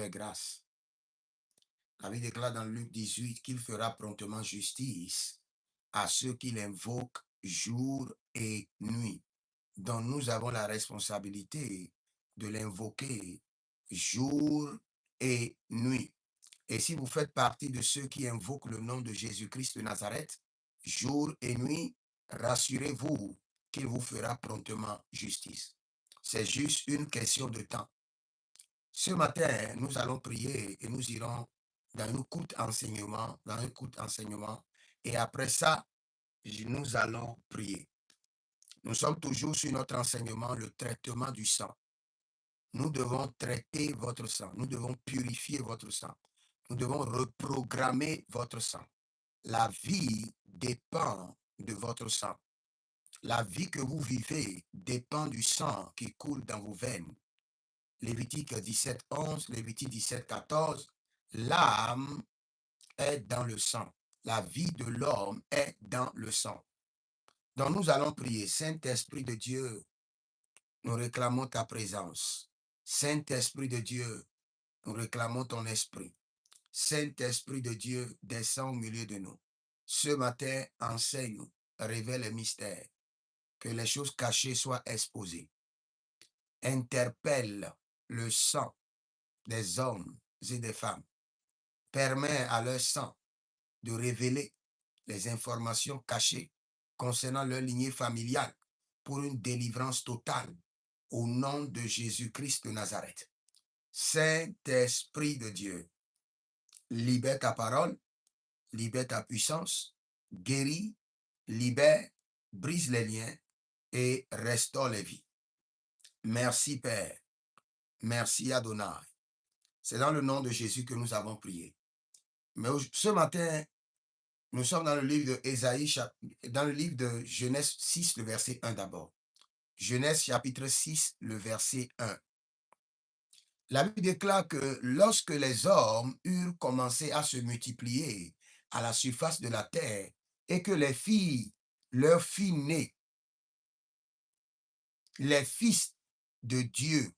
fait grâce. La Bible déclare dans Luc 18 qu'il fera promptement justice à ceux qui l'invoquent jour et nuit. Donc nous avons la responsabilité de l'invoquer jour et nuit. Et si vous faites partie de ceux qui invoquent le nom de Jésus-Christ de Nazareth, jour et nuit, rassurez-vous qu'il vous fera promptement justice. C'est juste une question de temps. Ce matin, nous allons prier et nous irons dans un court enseignement, et après ça, nous allons prier. Nous sommes toujours sur notre enseignement, le traitement du sang. Nous devons traiter votre sang, nous devons purifier votre sang, nous devons reprogrammer votre sang. La vie dépend de votre sang. La vie que vous vivez dépend du sang qui coule dans vos veines. Lévitique 17, 11, Lévitique 17, 14, l'âme est dans le sang. La vie de l'homme est dans le sang. Donc nous allons prier. Saint-Esprit de Dieu, nous réclamons ta présence. Saint-Esprit de Dieu, nous réclamons ton esprit. Saint-Esprit de Dieu, descends au milieu de nous. Ce matin, enseigne-nous, révèle les mystères, que les choses cachées soient exposées. Interpelle le sang des hommes et des femmes. Permet à leur sang de révéler les informations cachées concernant leur lignée familiale pour une délivrance totale au nom de Jésus-Christ de Nazareth. Saint-Esprit de Dieu, libère ta parole, libère ta puissance, guéris, libère, brise les liens et restaure les vies. Merci Père, merci Adonai. C'est dans le nom de Jésus que nous avons prié. Mais ce matin, nous sommes dans le livre de Ésaïe, dans le livre de Genèse 6, le verset 1 d'abord. Genèse chapitre 6, le verset 1. La Bible déclare que lorsque les hommes eurent commencé à se multiplier à la surface de la terre et que les filles, leurs filles nées, les fils de Dieu,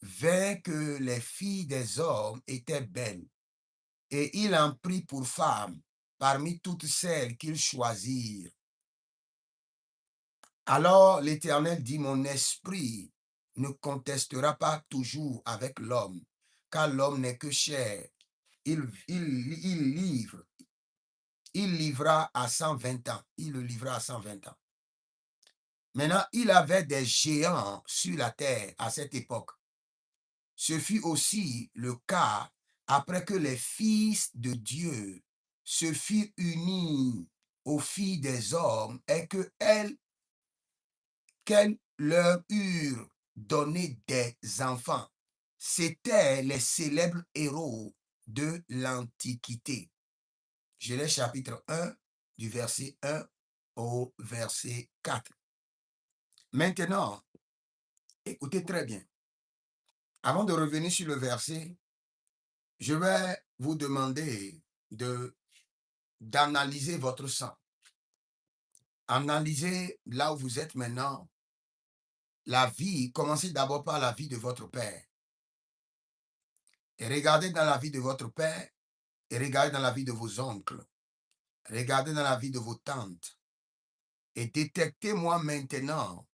virent que les filles des hommes étaient belles, et il en prit pour femmes parmi toutes celles qu'ils choisirent. Alors l'Éternel dit, mon esprit ne contestera pas toujours avec l'homme, car l'homme n'est que chair. Il livra à 120 ans. Il le livra à 120 ans. Maintenant, il avait des géants sur la terre à cette époque. Ce fut aussi le cas après que les fils de Dieu se furent unis aux filles des hommes et qu'elles leur eurent donné des enfants. C'étaient les célèbres héros de l'Antiquité. Genèse chapitre 1, du verset 1 au verset 4. Maintenant, écoutez très bien. Avant de revenir sur le verset, je vais vous demander d'analyser votre sang. Analysez là où vous êtes maintenant. La vie, commencez d'abord par la vie de votre père. Et regardez dans la vie de votre père, et regardez dans la vie de vos oncles. Regardez dans la vie de vos tantes. Et détectez-moi maintenant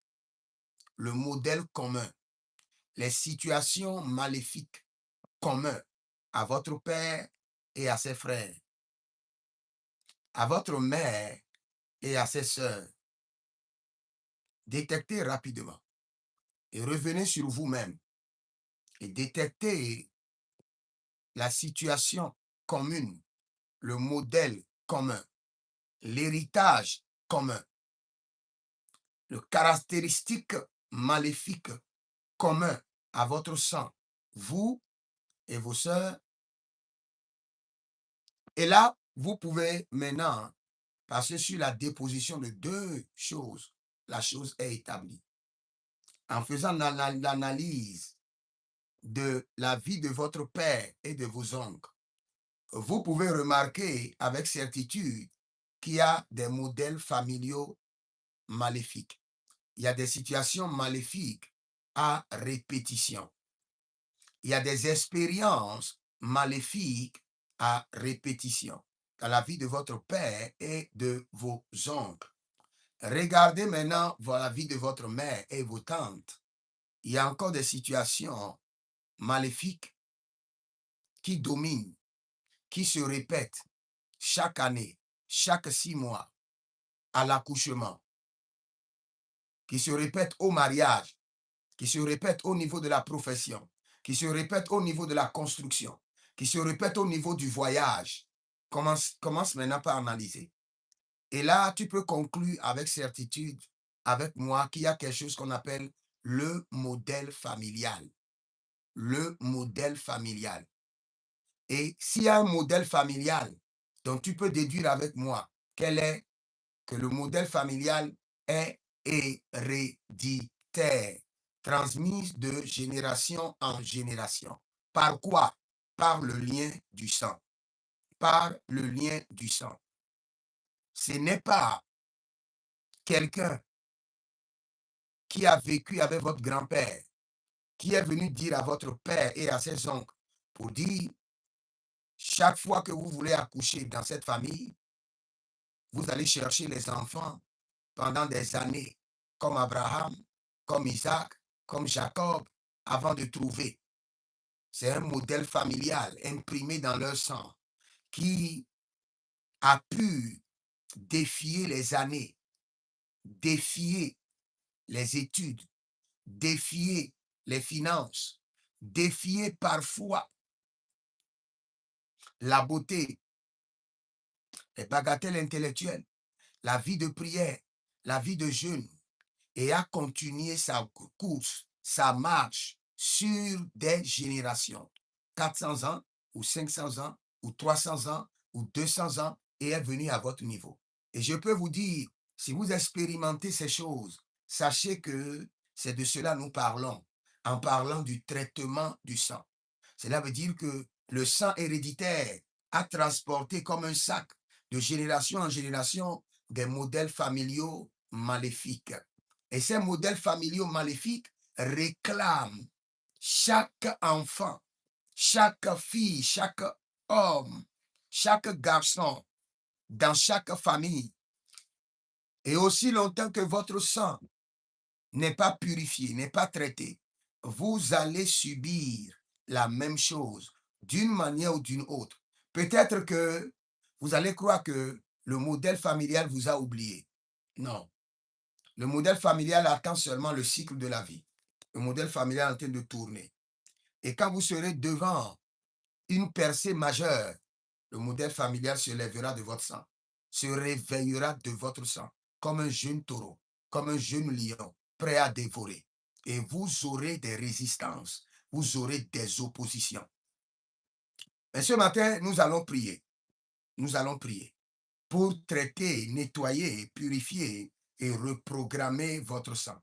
le modèle commun, les situations maléfiques communes à votre père et à ses frères, à votre mère et à ses sœurs. Détectez rapidement et revenez sur vous-même et détectez la situation commune, le modèle commun, l'héritage commun, le caractéristique maléfique commun à votre sang, vous et vos sœurs. Et là, vous pouvez maintenant passer sur la déposition de deux choses. La chose est établie. En faisant l'analyse de la vie de votre père et de vos oncles, vous pouvez remarquer avec certitude qu'il y a des modèles familiaux maléfiques. Il y a des situations maléfiques à répétition. il y a des expériences maléfiques à répétition dans la vie de votre père et de vos oncles. Regardez maintenant la vie de votre mère et vos tantes. Il y a encore des situations maléfiques qui dominent, qui se répètent chaque année, chaque 6 mois, à l'accouchement, qui se répètent au mariage, qui se répètent au niveau de la profession, qui se répètent au niveau de la construction, qui se répètent au niveau du voyage. Commence maintenant par analyser. Et là, tu peux conclure avec certitude avec moi qu'il y a quelque chose qu'on appelle le modèle familial. Le modèle familial. Et s'il y a un modèle familial dont tu peux déduire avec moi quel est que le modèle familial est héréditaire, transmis de génération en génération. Par quoi? Par le lien du sang. Par le lien du sang. Ce n'est pas quelqu'un qui a vécu avec votre grand-père, qui est venu dire à votre père et à ses oncles pour dire, chaque fois que vous voulez accoucher dans cette famille, vous allez chercher les enfants pendant des années, comme Abraham, comme Isaac, comme Jacob, avant de trouver. C'est un modèle familial imprimé dans leur sang qui a pu défier les années, défier les études, défier les finances, défier parfois la beauté, les bagatelles intellectuelles, la vie de prière, la vie de jeûne, et a continué sa course, sa marche sur des générations, 400 ans ou 500 ans ou 300 ans ou 200 ans, et est venu à votre niveau. Et je peux vous dire, si vous expérimentez ces choses, sachez que c'est de cela nous parlons, en parlant du traitement du sang. Cela veut dire que le sang héréditaire a transporté comme un sac de génération en génération des modèles familiaux maléfiques. Et ces modèles familiaux maléfiques réclament chaque enfant, chaque fille, chaque homme, chaque garçon dans chaque famille. Et aussi longtemps que votre sang n'est pas purifié, n'est pas traité, vous allez subir la même chose d'une manière ou d'une autre. Peut-être que vous allez croire que le modèle familial vous a oublié. Non. Le modèle familial attend seulement le cycle de la vie. Le modèle familial est en train de tourner. Et quand vous serez devant une percée majeure, le modèle familial se lèvera de votre sang, se réveillera de votre sang, comme un jeune taureau, comme un jeune lion, prêt à dévorer. Et vous aurez des résistances, vous aurez des oppositions. Mais ce matin, nous allons prier. Nous allons prier pour traiter, nettoyer, purifier et reprogrammer votre sang.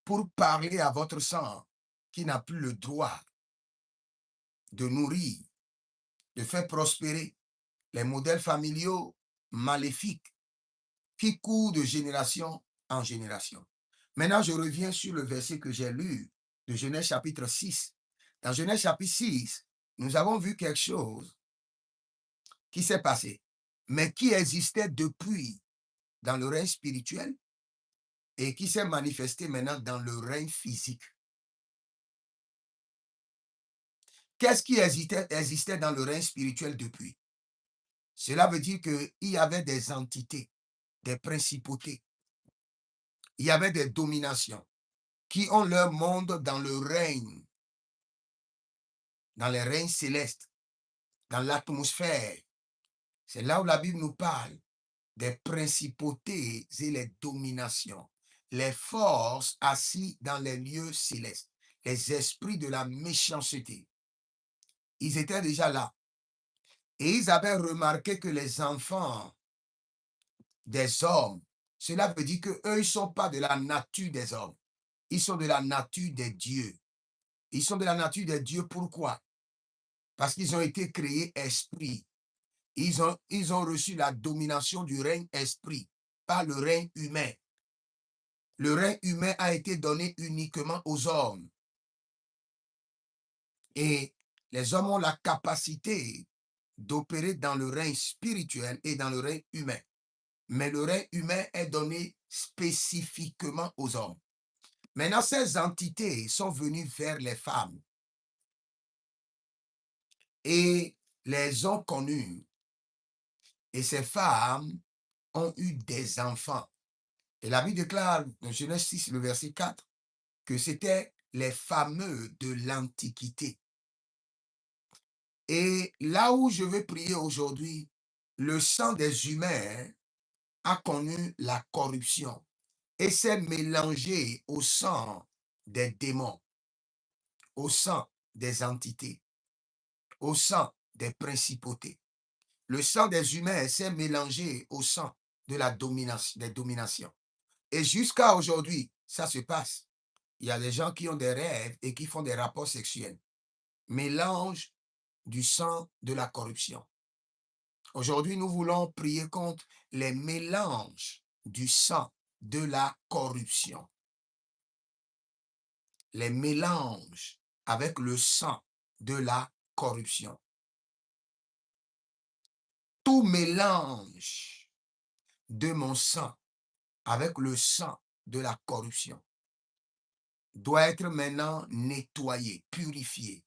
Pour parler à votre sang qui n'a plus le droit de nourrir, de faire prospérer les modèles familiaux maléfiques qui courent de génération en génération. Maintenant, je reviens sur le verset que j'ai lu de Genèse chapitre 6. Dans Genèse chapitre 6, nous avons vu quelque chose qui s'est passé, mais qui existait depuis dans le règne spirituel et qui s'est manifesté maintenant dans le règne physique. Qu'est-ce qui existait dans le règne spirituel depuis? Cela veut dire qu'il y avait des entités, des principautés, il y avait des dominations qui ont leur monde dans le règne, dans les règnes célestes, dans l'atmosphère. C'est là où la Bible nous parle des principautés et les dominations, les forces assises dans les lieux célestes, les esprits de la méchanceté. Ils étaient déjà là. Et ils avaient remarqué que les enfants des hommes, cela veut dire qu'eux, ils ne sont pas de la nature des hommes. Ils sont de la nature des dieux. Ils sont de la nature des dieux. Pourquoi? Parce qu'ils ont été créés esprits. Ils ont reçu la domination du règne esprit, pas le règne humain. Le règne humain a été donné uniquement aux hommes. Et les hommes ont la capacité d'opérer dans le règne spirituel et dans le règne humain. Mais le règne humain est donné spécifiquement aux hommes. Maintenant, ces entités sont venues vers les femmes et les ont connues. Et ces femmes ont eu des enfants. Et la Bible déclare dans Genèse 6, le verset 4, que c'était les fameux de l'Antiquité. Et là où je vais prier aujourd'hui, le sang des humains a connu la corruption et s'est mélangé au sang des démons, au sang des entités, au sang des principautés. Le sang des humains s'est mélangé au sang de la domination, des dominations. Et jusqu'à aujourd'hui, ça se passe. Il y a des gens qui ont des rêves et qui font des rapports sexuels. Mélange du sang de la corruption. Aujourd'hui, nous voulons prier contre les mélanges du sang de la corruption. Les mélanges avec le sang de la corruption. Tout mélange de mon sang avec le sang de la corruption doit être maintenant nettoyé, purifié,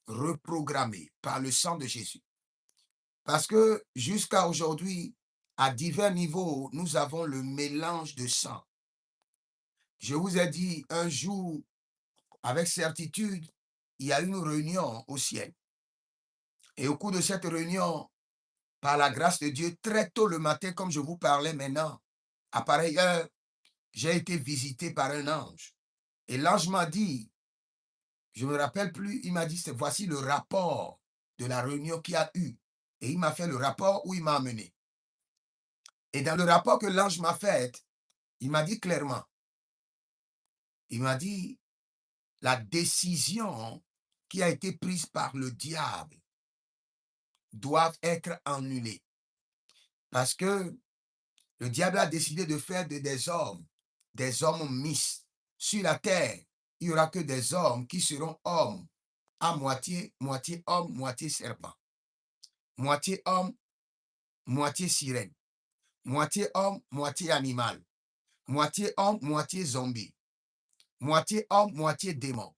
reprogrammé par le sang de Jésus. Parce que jusqu'à aujourd'hui, à divers niveaux, nous avons le mélange de sang. Je vous ai dit un jour, avec certitude, il y a une réunion au ciel. Et au cours de cette réunion, par la grâce de Dieu, très tôt le matin, comme je vous parlais maintenant, à pareille heure, j'ai été visité par un ange. Et l'ange m'a dit, je ne me rappelle plus, il m'a dit, voici le rapport de la réunion qu'il y a eu. Et il m'a fait le rapport où il m'a amené. Et dans le rapport que l'ange m'a fait, il m'a dit clairement, il m'a dit, la décision qui a été prise par le diable doit être annulée. Parce que le diable a décidé de faire des hommes mixtes. Sur la terre, il n'y aura que des hommes qui seront hommes, à moitié, moitié homme, moitié serpent. Moitié homme, moitié sirène. Moitié homme, moitié animal. Moitié homme, moitié zombie. Moitié homme, moitié démon.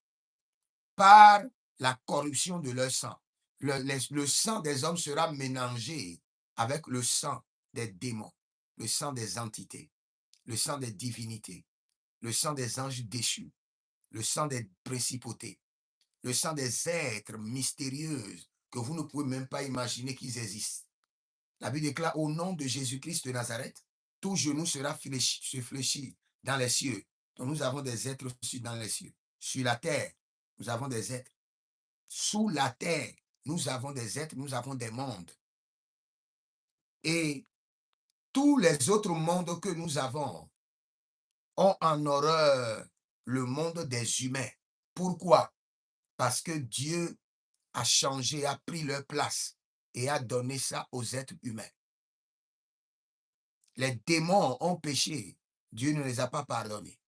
Par la corruption de leur sang. Le sang des hommes sera mélangé avec le sang des démons, le sang des entités, le sang des divinités, le sang des anges déchus, le sang des principautés, le sang des êtres mystérieux que vous ne pouvez même pas imaginer qu'ils existent. La Bible déclare au nom de Jésus-Christ de Nazareth, tout genou sera fléchi dans les cieux. Donc nous avons des êtres dans les cieux. Sur la terre, nous avons des êtres. Sous la terre, nous avons des êtres, nous avons des mondes. Et tous les autres mondes que nous avons ont en horreur le monde des humains. Pourquoi? Parce que Dieu a changé, a pris leur place et a donné ça aux êtres humains. Les démons ont péché, Dieu ne les a pas pardonnés.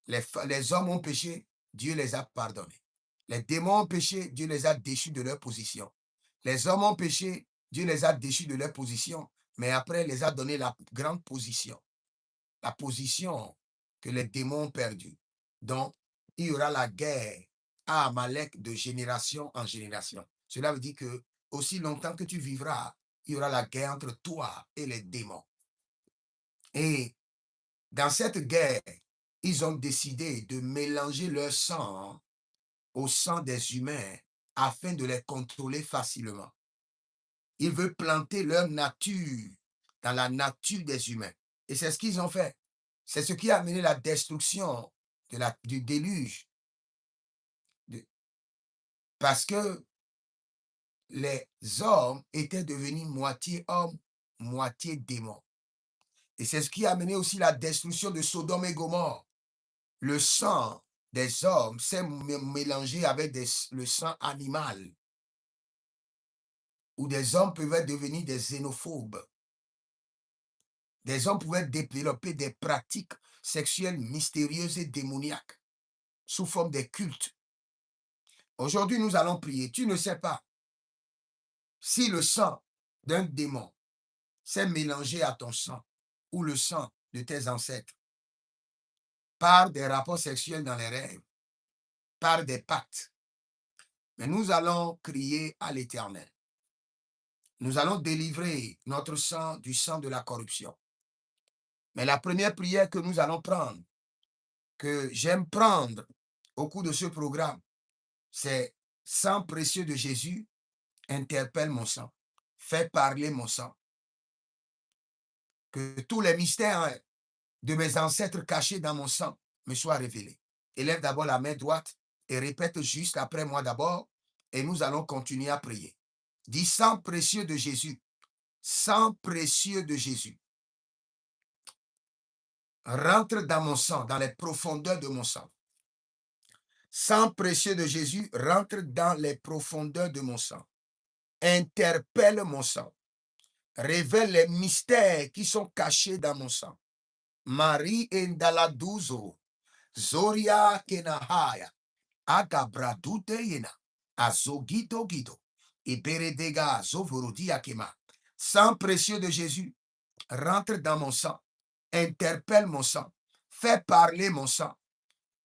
Les hommes ont péché, Dieu les a pardonnés. Les démons ont péché, Dieu les a déchus de leur position. Les hommes ont péché, Dieu les a déchus de leur position, mais après, il les a donné la grande position. La position que les démons ont perdue. Donc, il y aura la guerre à Amalek de génération en génération. Cela veut dire que aussi longtemps que tu vivras, il y aura la guerre entre toi et les démons. Et dans cette guerre, ils ont décidé de mélanger leur sang au sang des humains afin de les contrôler facilement. Ils veulent planter leur nature dans la nature des humains. Et c'est ce qu'ils ont fait. C'est ce qui a amené la destruction du déluge. Parce que les hommes étaient devenus moitié hommes, moitié démons. Et c'est ce qui a amené aussi la destruction de Sodome et Gomorrhe. Le sang des hommes s'est mélangé avec le sang animal, où des hommes pouvaient devenir des xénophobes. Des hommes pouvaient développer des pratiques sexuelles mystérieuses et démoniaques sous forme de cultes. Aujourd'hui, nous allons prier. Tu ne sais pas si le sang d'un démon s'est mélangé à ton sang ou le sang de tes ancêtres par des rapports sexuels dans les rêves, par des pactes. Mais nous allons crier à l'Éternel. Nous allons délivrer notre sang du sang de la corruption. Mais la première prière que nous allons prendre, que j'aime prendre au cours de ce programme, c'est sang précieux de Jésus, interpelle mon sang, fais parler mon sang. Que tous les mystères de mes ancêtres cachés dans mon sang me soient révélés. Élève d'abord la main droite et répète juste après moi d'abord et nous allons continuer à prier. Dis sang précieux de Jésus, sang précieux de Jésus. Rentre dans mon sang, dans les profondeurs de mon sang. Sang précieux de Jésus, rentre dans les profondeurs de mon sang. Interpelle mon sang. Révèle les mystères qui sont cachés dans mon sang. Marie Endaladuzo, Zoria Kenahaya, Agabradute Yena, Azogito Guido, Iberedega Zovorodia Kema. Sang précieux de Jésus, rentre dans mon sang. Interpelle mon sang. Fais parler mon sang.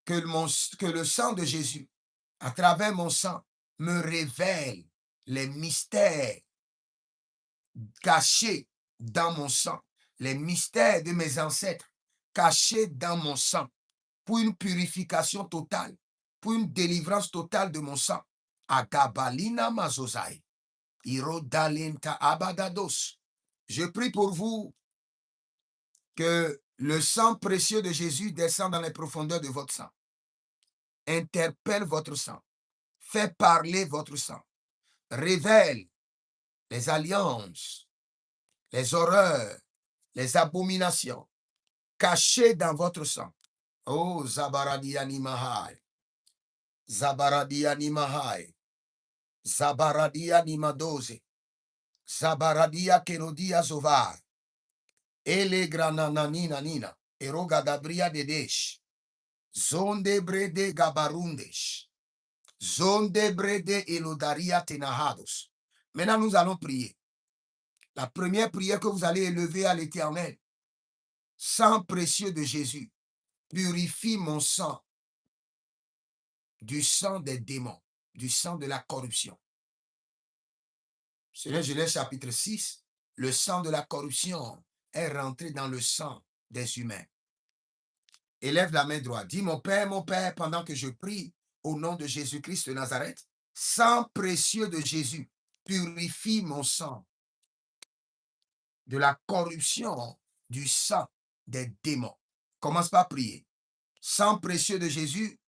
Que le sang de Jésus, à travers mon sang, me révèle les mystères cachés dans mon sang, les mystères de mes ancêtres cachés dans mon sang, pour une purification totale, pour une délivrance totale de mon sang. Agabalina mazozai, irodalenta abadados. Je prie pour vous que le sang précieux de Jésus descend dans les profondeurs de votre sang. Interpelle votre sang. Fait parler votre sang. Révèle les alliances, les horreurs, les abominations cachées dans votre sang. Oh, Zabaradiani Mahai. Zabaradiani Mahai. Zabaradia Madoze. Zabaradia Kerodia Zovar. Ele Granananina Nina. Eroga Dabria Dedesh. Zonde Brede Gabarundesh. Zonde Brede Elodaria Tenahados. Maintenant, nous allons prier. La première prière que vous allez élever à l'Éternel, sang précieux de Jésus, purifie mon sang du sang des démons, du sang de la corruption. C'est Genèse chapitre 6, le sang de la corruption est rentré dans le sang des humains. Élève la main droite. Dis mon Père, pendant que je prie au nom de Jésus-Christ de Nazareth, sang précieux de Jésus, purifie mon sang de la corruption du sang des démons. Commence par prier. Sang précieux de Jésus,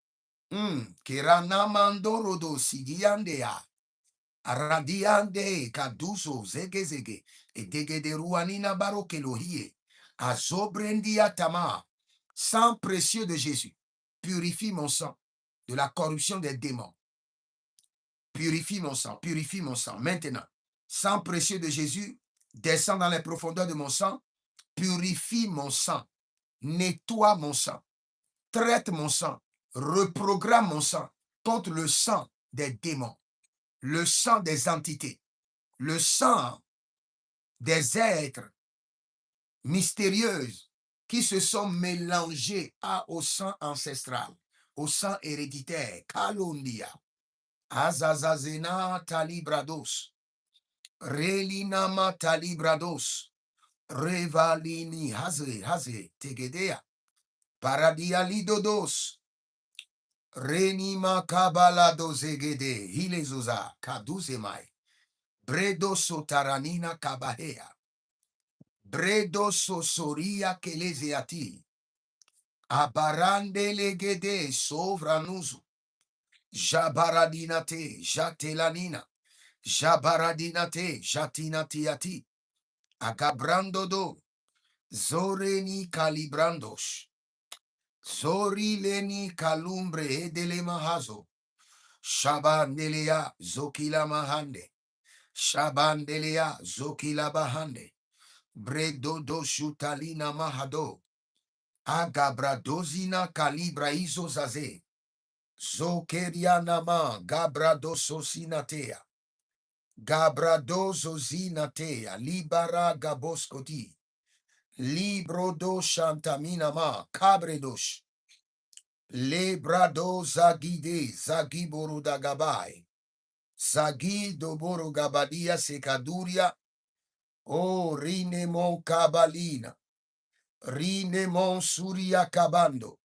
Kiranamandorodo Sigiandea, Aradiande Kaduso Zegezege, et Degede Ruanina Barokelohie, Azobrendia Tama. Sang précieux de Jésus, purifie mon sang de la corruption des démons. Purifie mon sang, purifie mon sang. Maintenant, sang précieux de Jésus, descend dans les profondeurs de mon sang, purifie mon sang, nettoie mon sang, traite mon sang, reprogramme mon sang contre le sang des démons, le sang des entités, le sang des êtres mystérieux qui se sont mélangés au sang ancestral, au sang héréditaire, Kalondia, Azazazena Talibrados, Relinama Talibrados, Revalini Haze Tegedea, Paradia Lidodos, Renima Kabalado Zegede, Hilezoza, Kaduzemai, Bredo Sotaranina Kabahea, Bredo Sosoria Kelezeati, Abarande Legede Sovranuzu, Jabaradinate, Jatelanina, Jabaradinate, Jatinatiati, Agabrandodo, Zoreni Calibrandos, Zorileni Kalumbre Edelemahazo, Shabandelea Zokila Mahande, Shabandelea Zokila Bahande, Bredodo Shutalina Mahado, Agabradozina Calibra Izo Zaze, Zokerianama, Gabradososinatea, Gabradososinatea, Libara Gaboskoti, Librodo Shantaminama, Cabredosh, Lebrado Zagide, Zagiboro Dagabai, Zagi Doboro Gabadia Sekaduria, O Rinemon Kabalina, Rinemon Suria Kabando,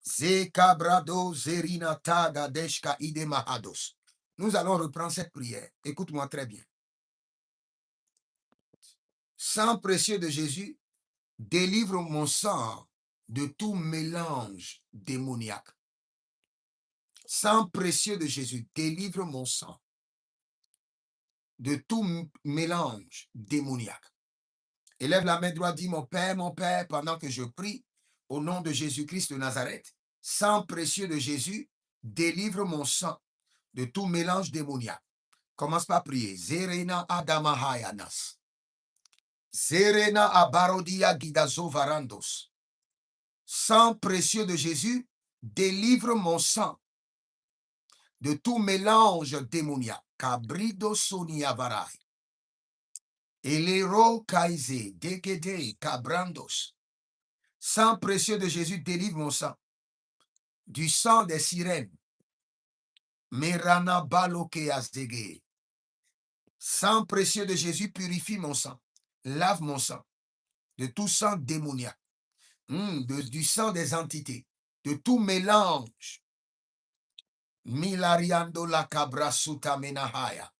Zekabrado Zerina Taga Deshka Idemahados. Nous allons reprendre cette prière. Écoute-moi très bien. Sang précieux de Jésus, délivre mon sang de tout mélange démoniaque. Sang précieux de Jésus, délivre mon sang de tout mélange démoniaque. Élève la main droite, dis mon Père, pendant que je prie, au nom de Jésus-Christ de Nazareth, sang précieux de Jésus, délivre mon sang de tout mélange démoniaque. Commence par prier. Zerena Adamahayanas. Zerena Abarodia Gidazo Varandos. Sang précieux de Jésus, délivre mon sang de tout mélange démoniaque. Cabrido Sonia Varai. Elero Kaize, Dekede, Cabrandos. Sang précieux de Jésus, délivre mon sang du sang des sirènes. Merana Baloke Azdege. Sang précieux de Jésus, purifie mon sang. Lave mon sang de tout sang démoniaque, du sang des entités, de tout mélange. Milariando la cabra suta menahaya.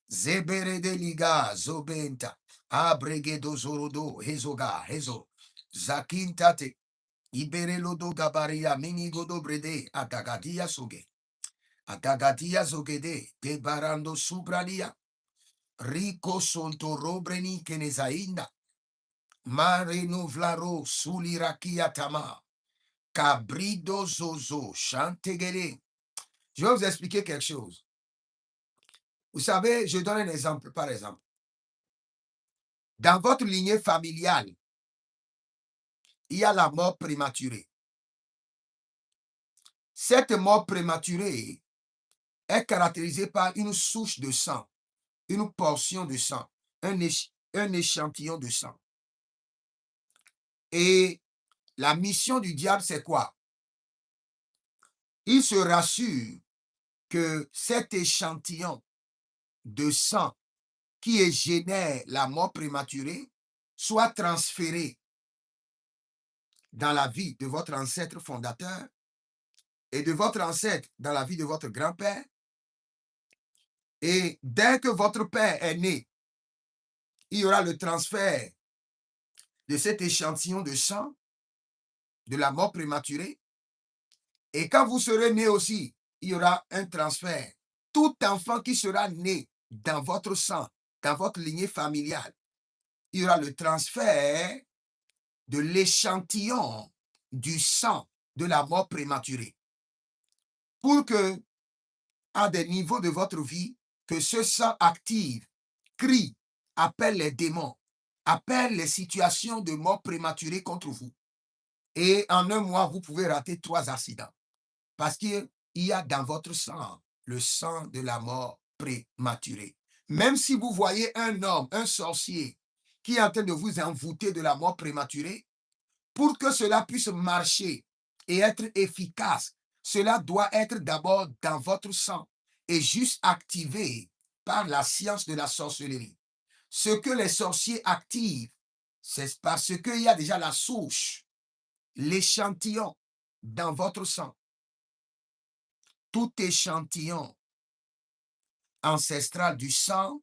Zebere de liga zobenta. Abregedo zorodo hezoga hezo. Zakintate. Iberelodo gabaria minigodo brede atagadia soge. Atagadia zogede debarando subradia. Rico sonto robreni kenezainda. Mare novlaro sulirakia tama. Cabrido zozo chantegere. Je vais vous expliquer quelque chose. Vous savez, je donne un exemple, par exemple. Dans votre lignée familiale, il y a la mort prématurée. Cette mort prématurée est caractérisée par une souche de sang, une portion de sang, un échantillon de sang. Et la mission du diable, c'est quoi? Il se rassure que cet échantillon de sang qui génère la mort prématurée soit transféré dans la vie de votre ancêtre fondateur et de votre ancêtre dans la vie de votre grand-père. Et dès que votre père est né, il y aura le transfert de cet échantillon de sang de la mort prématurée. Et quand vous serez né aussi, il y aura un transfert. Tout enfant qui sera né dans votre sang, dans votre lignée familiale, il y aura le transfert de l'échantillon du sang de la mort prématurée. Pour que, à des niveaux de votre vie, que ce sang active, crie, appelle les démons, appelle les situations de mort prématurée contre vous. Et en un mois, vous pouvez rater 3 accidents. Parce qu'il y a dans votre sang le sang de la mort prématurée. Même si vous voyez un homme, un sorcier, qui est en train de vous envoûter de la mort prématurée, pour que cela puisse marcher et être efficace, cela doit être d'abord dans votre sang et juste activé par la science de la sorcellerie. Ce que les sorciers activent, c'est parce qu'il y a déjà la souche, l'échantillon dans votre sang. Tout échantillon ancestral du sang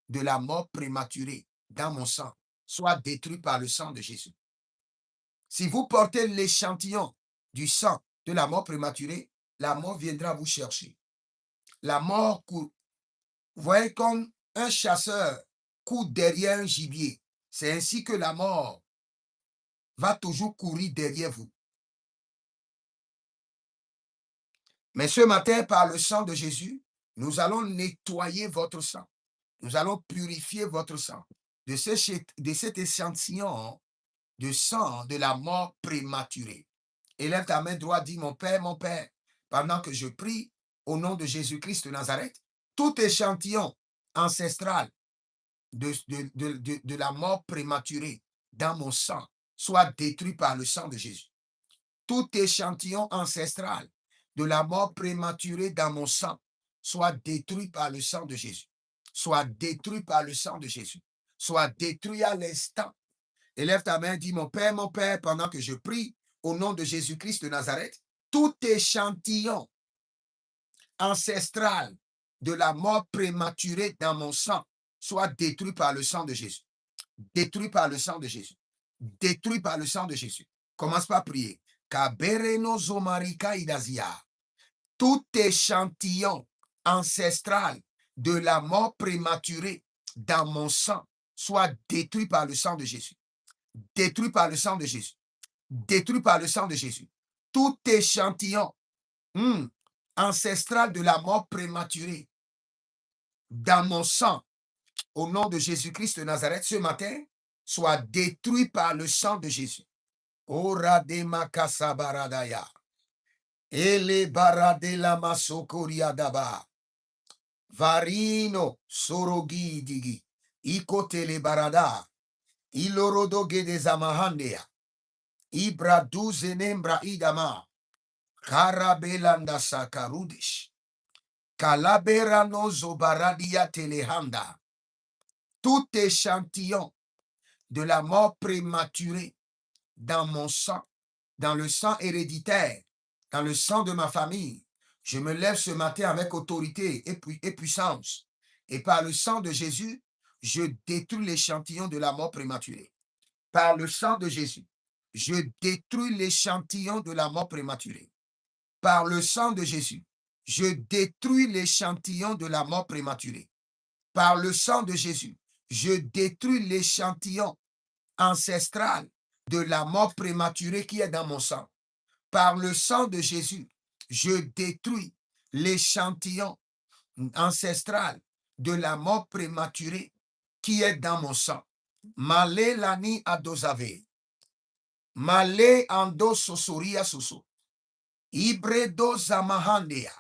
de la mort prématurée dans mon sang soit détruit par le sang de Jésus. Si vous portez l'échantillon du sang de la mort prématurée, la mort viendra vous chercher. La mort court. Vous voyez comme un chasseur court derrière un gibier. C'est ainsi que la mort va toujours courir derrière vous. Mais ce matin, par le sang de Jésus, nous allons nettoyer votre sang. Nous allons purifier votre sang de cet échantillon de sang de la mort prématurée. Élève ta main droite, dis mon Père, pendant que je prie au nom de Jésus-Christ de Nazareth, tout échantillon ancestral de la mort prématurée dans mon sang soit détruit par le sang de Jésus. Tout échantillon ancestral de la mort prématurée dans mon sang soit détruit par le sang de Jésus. Soit détruit par le sang de Jésus. Soit détruit à l'instant. Élève ta main, dis mon Père, pendant que je prie au nom de Jésus-Christ de Nazareth, tout échantillon ancestral de la mort prématurée dans mon sang soit détruit par le sang de Jésus. Détruit par le sang de Jésus. Détruit par le sang de Jésus. Commence par prier. Kabereno zomarika idazia. Tout échantillon ancestral de la mort prématurée dans mon sang soit détruit par le sang de Jésus. Détruit par le sang de Jésus. Détruit par le sang de Jésus. Tout échantillon ancestral de la mort prématurée dans mon sang, au nom de Jésus-Christ de Nazareth, ce matin, soit détruit par le sang de Jésus. Ora de makasabaradaya. Ele barade la masokoria daba. Varino sorogi digi. Ikotele barada. Ilorodoge de zamahandea. Ibra duze nembra idama. Karabelanda sakarudish. Kalabera no zobaradia telehanda. Tout échantillon de la mort prématurée dans mon sang, dans le sang héréditaire, dans le sang de ma famille, je me lève ce matin avec autorité et puissance. Et par le sang de Jésus, je détruis l'échantillon de la mort prématurée. Par le sang de Jésus, je détruis l'échantillon de la mort prématurée. Par le sang de Jésus, je détruis l'échantillon de la mort prématurée. Par le sang de Jésus, je détruis l'échantillon ancestral de la mort prématurée qui est dans mon sang. Par le sang de Jésus, je détruis l'échantillon ancestral de la mort prématurée qui est dans mon sang. Malé lani adozave. Malé ando sosoria soso. Ibredo zamahandea.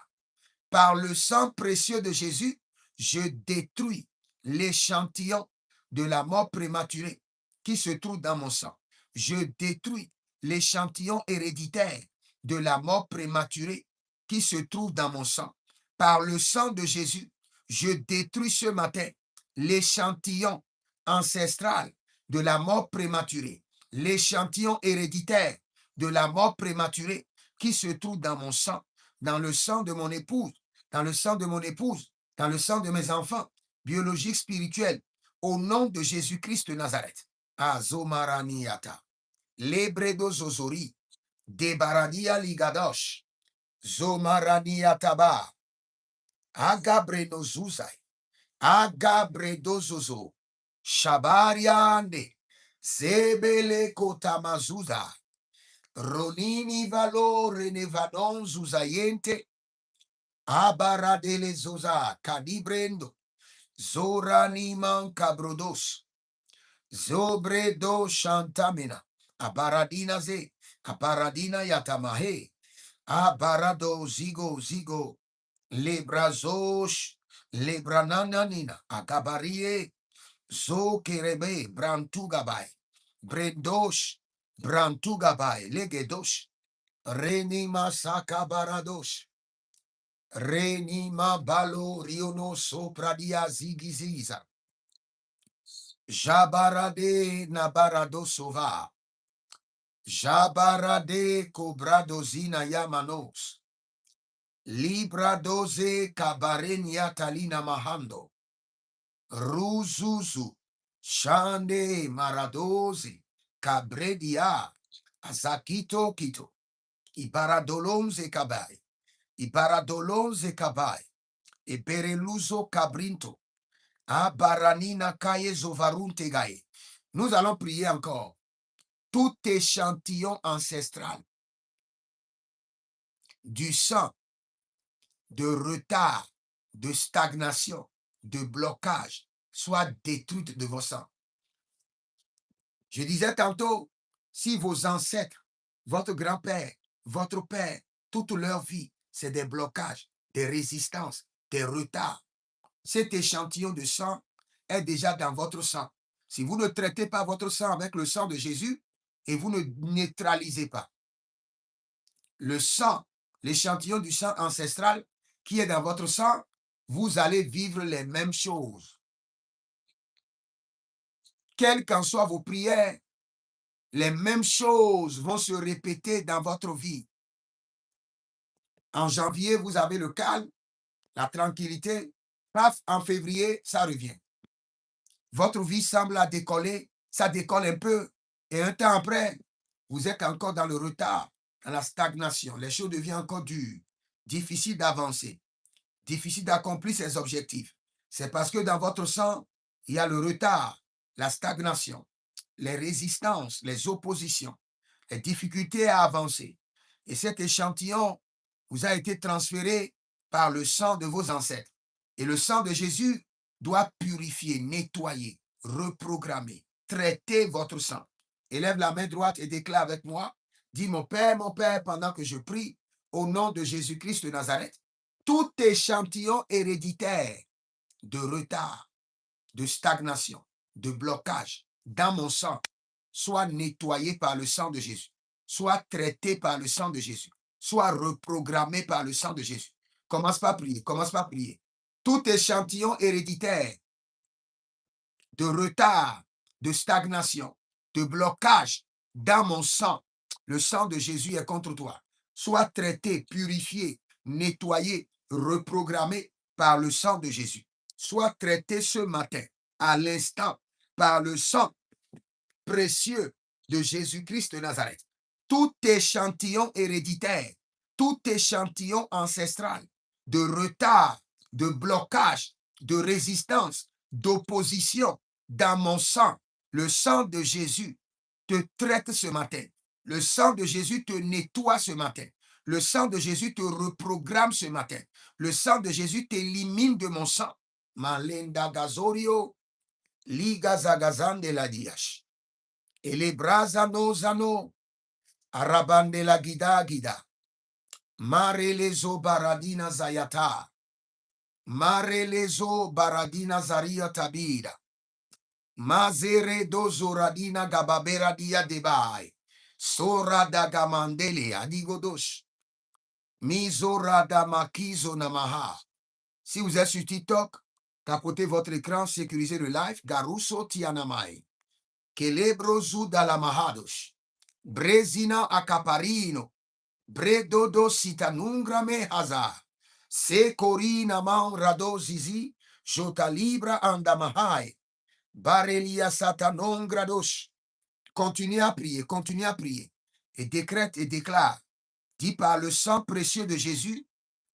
Par le sang précieux de Jésus, je détruis l'échantillon de la mort prématurée qui se trouve dans mon sang. Je détruis l'échantillon héréditaire de la mort prématurée qui se trouve dans mon sang. Par le sang de Jésus, je détruis ce matin l'échantillon ancestral de la mort prématurée, l'échantillon héréditaire de la mort prématurée qui se trouve dans mon sang, dans le sang de mon épouse, dans le sang de mon épouse, dans le sang de mes enfants, biologiques, spirituels, au nom de Jésus-Christ de Nazareth. Azomaraniata, Lebredo Zozori, Debaradia Ligadosh, Zomaraniataba, Agabreno Zuzai, Agabredo Zozo, Shabariande, Zebele Kotamazuza, Ronini Valore Nevadon Zuzayente, Abaradele Zoza, Cadibrendo, Zoraniman Cabrodos, Zobredo Shantamina, Abaradina Ze, Abaradina Yatamahe, Abarado Zigo, Lebrazosh, Lebrananina, Agabarie, Zokerebe, Brantugabai, Brendosh, Brantugabai, Legedosh, Renima Sakabaradosh, Renima balo riono sopradia zigiziza. Jabarade nabarado sova. Jabarade cobradozina yamanos. Libra doze cabarenia talina mahando. Ruzuzu. Shande maradozi. Cabredia. Azakito kito. Ibaradolonze kabai. Ibaradolonze kabai. Ebereluzo cabrinto. Abaranina kaye zovarunte gaye. Nous allons prier encore. Tout échantillon ancestral du sang, de retard, de stagnation, de blocage, soit détruit de vos sangs. Je disais tantôt, si vos ancêtres, votre grand-père, votre père, toute leur vie, c'est des blocages, des résistances, des retards. Cet échantillon de sang est déjà dans votre sang. Si vous ne traitez pas votre sang avec le sang de Jésus et vous ne neutralisez pas le sang, l'échantillon du sang ancestral qui est dans votre sang, vous allez vivre les mêmes choses. Quelles qu'en soient vos prières, les mêmes choses vont se répéter dans votre vie. En janvier, vous avez le calme, la tranquillité. Paf, en février, ça revient. Votre vie semble à décoller, ça décolle un peu. Et un temps après, vous êtes encore dans le retard, dans la stagnation. Les choses deviennent encore dures, difficiles d'avancer, difficiles d'accomplir ses objectifs. C'est parce que dans votre sang, il y a le retard, la stagnation, les résistances, les oppositions, les difficultés à avancer. Et cet échantillon vous a été transféré par le sang de vos ancêtres. Et le sang de Jésus doit purifier, nettoyer, reprogrammer, traiter votre sang. Élève la main droite et déclare avec moi, dis mon Père, pendant que je prie, au nom de Jésus-Christ de Nazareth, tout échantillon héréditaire de retard, de stagnation, de blocage dans mon sang, soit nettoyé par le sang de Jésus, soit traité par le sang de Jésus, soit reprogrammé par le sang de Jésus. Commence par prier, commence par prier. Tout échantillon héréditaire de retard, de stagnation, de blocage dans mon sang, le sang de Jésus est contre toi. Soit traité, purifié, nettoyé, reprogrammé par le sang de Jésus. Soit traité ce matin, à l'instant, par le sang précieux de Jésus-Christ de Nazareth. Tout échantillon héréditaire, tout échantillon ancestral de retard, de blocage, de résistance, d'opposition dans mon sang, le sang de Jésus te traite ce matin. Le sang de Jésus te nettoie ce matin. Le sang de Jésus te reprogramme ce matin. Le sang de Jésus t'élimine de mon sang. Malenda gazorio, liga zagazan de la diash. Et les brazano zano, arabande la guida guida. Mare lezo baradina zayata. Mare lezo baradina zaria tabida. Mazere do zoradina gababera dia debai. Sora da gamandele adigodosh. Mizora da makizo namaha. Si vous êtes sur TikTok, tapotez votre écran, sécurisez le live. Garuso tianamai. Kelebrozu dalamahadosh. Brezina acaparino. Bredodo sitanungrame haza. Se corina man rado zizi. Jota libra andamahai. Barelia satanongradosh. Continuez à prier, continuez à prier. Et décrète et déclare. Dit par le sang précieux de Jésus,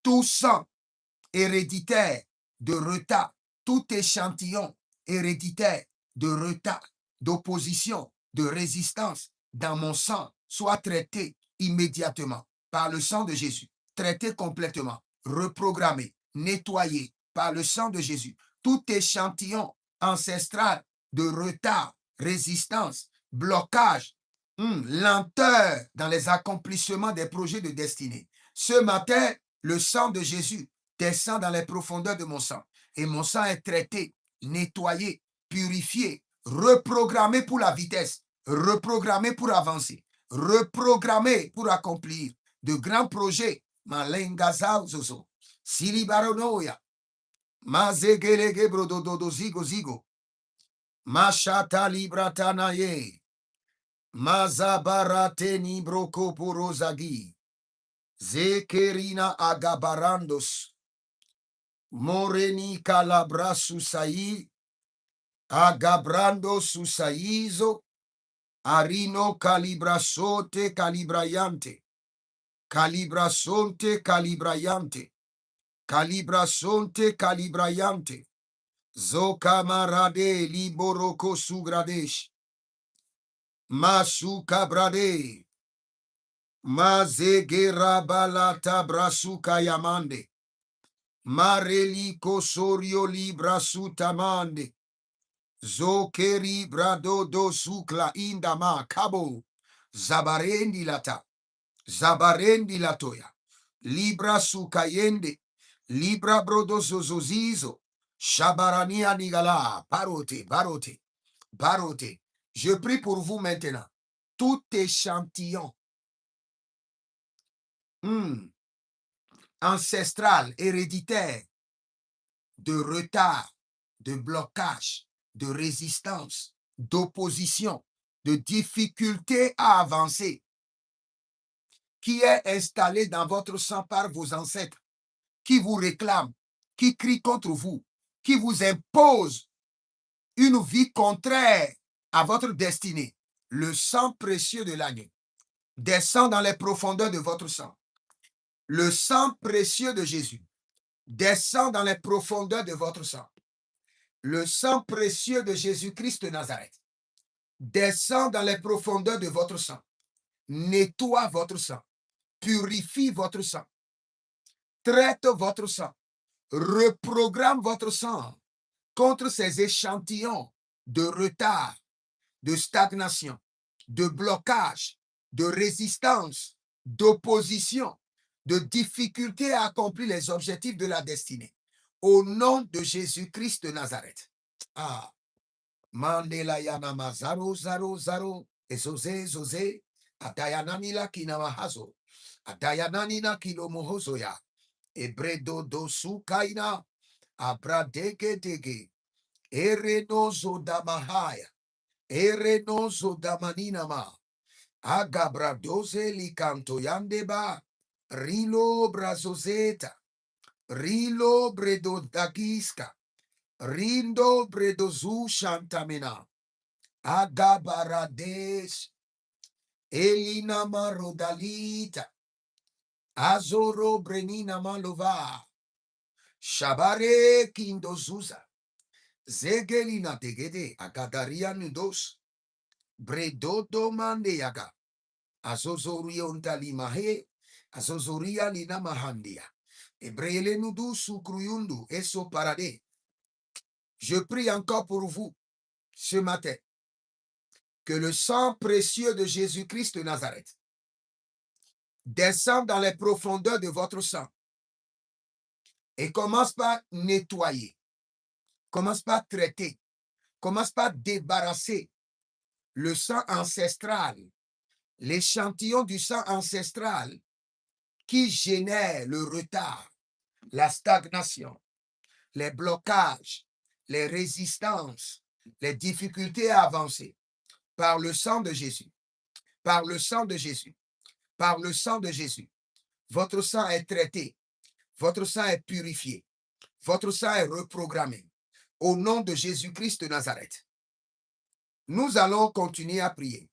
tout sang héréditaire de retard, tout échantillon héréditaire de retard, d'opposition, de résistance dans mon sang soit traité immédiatement par le sang de Jésus, traité complètement, reprogrammé, nettoyé par le sang de Jésus. Tout échantillon ancestral de retard, résistance, blocage, lenteur dans les accomplissements des projets de destinée. Ce matin, le sang de Jésus descend dans les profondeurs de mon sang. Et mon sang est traité, nettoyé, purifié, reprogrammé pour la vitesse, reprogrammé pour avancer, reprogrammé pour accomplir de grands projets. Malengaza zozo, silibaronoya, mazegelege brodododo zigo zigo, mashata libratanaye, mazabarate ni broko porozagi, zekerina agabarandos. Moreni calabra susai, agabrando susaizo, arino calibrasote calibrayante, calibrasonte calibrayante, calibrasonte calibrayante, zocamarade liboroko sugradesh, masu cabrade, mazegerabalata brasuka yamande. Mareli kosorio libra sutamande. Zokeri brado do sukla indama kabo. Zabarendi lata. Zabarendi latoya. Libra sukayende. Libra brodozozozizo. Shabarani anigala. Barote, barote, barote. Je prie pour vous maintenant. Tout échantillon ancestral, héréditaire, de retard, de blocage, de résistance, d'opposition, de difficulté à avancer, qui est installé dans votre sang par vos ancêtres, qui vous réclame, qui crie contre vous, qui vous impose une vie contraire à votre destinée. Le sang précieux de l'agneau descend dans les profondeurs de votre sang. Le sang précieux de Jésus descend dans les profondeurs de votre sang. Le sang précieux de Jésus-Christ de Nazareth descend dans les profondeurs de votre sang. Nettoie votre sang. Purifie votre sang. Traite votre sang. Reprogramme votre sang contre ces échantillons de retard, de stagnation, de blocage, de résistance, d'opposition, de difficulté à accomplir les objectifs de la destinée. Au nom de Jésus-Christ de Nazareth. Ah. Mandela yanama zaro zaro zaro. Ezoze zoze. Adayananila kinamahazo. Adayananina kilomohozo ya. Ebredo dosu kaina. Abradege dege. Erenozo damahaya. Erenozo damanina. Agabradoze likanto yandeba. Rilo brazozeta. Rilo bredo dagiska. Rindo bredozu shantamena. Agabarades. Elina marodalita. Azoro brenina malova. Shabare kindozuza. Zegelina degede agadaria nudos. Bredodo mandeyaga. Azozoria untalimahe. Azozoria lina mahandia. Ebrele nudu sukruyundu eso parade. Je prie encore pour vous ce matin que le sang précieux de Jésus-Christ de Nazareth descende dans les profondeurs de votre sang et commence par nettoyer, commence par traiter, commence par débarrasser le sang ancestral, l'échantillon du sang ancestral qui génère le retard, la stagnation, les blocages, les résistances, les difficultés à avancer. Par le sang de Jésus, par le sang de Jésus, par le sang de Jésus. Votre sang est traité, votre sang est purifié, votre sang est reprogrammé. Au nom de Jésus-Christ de Nazareth, nous allons continuer à prier.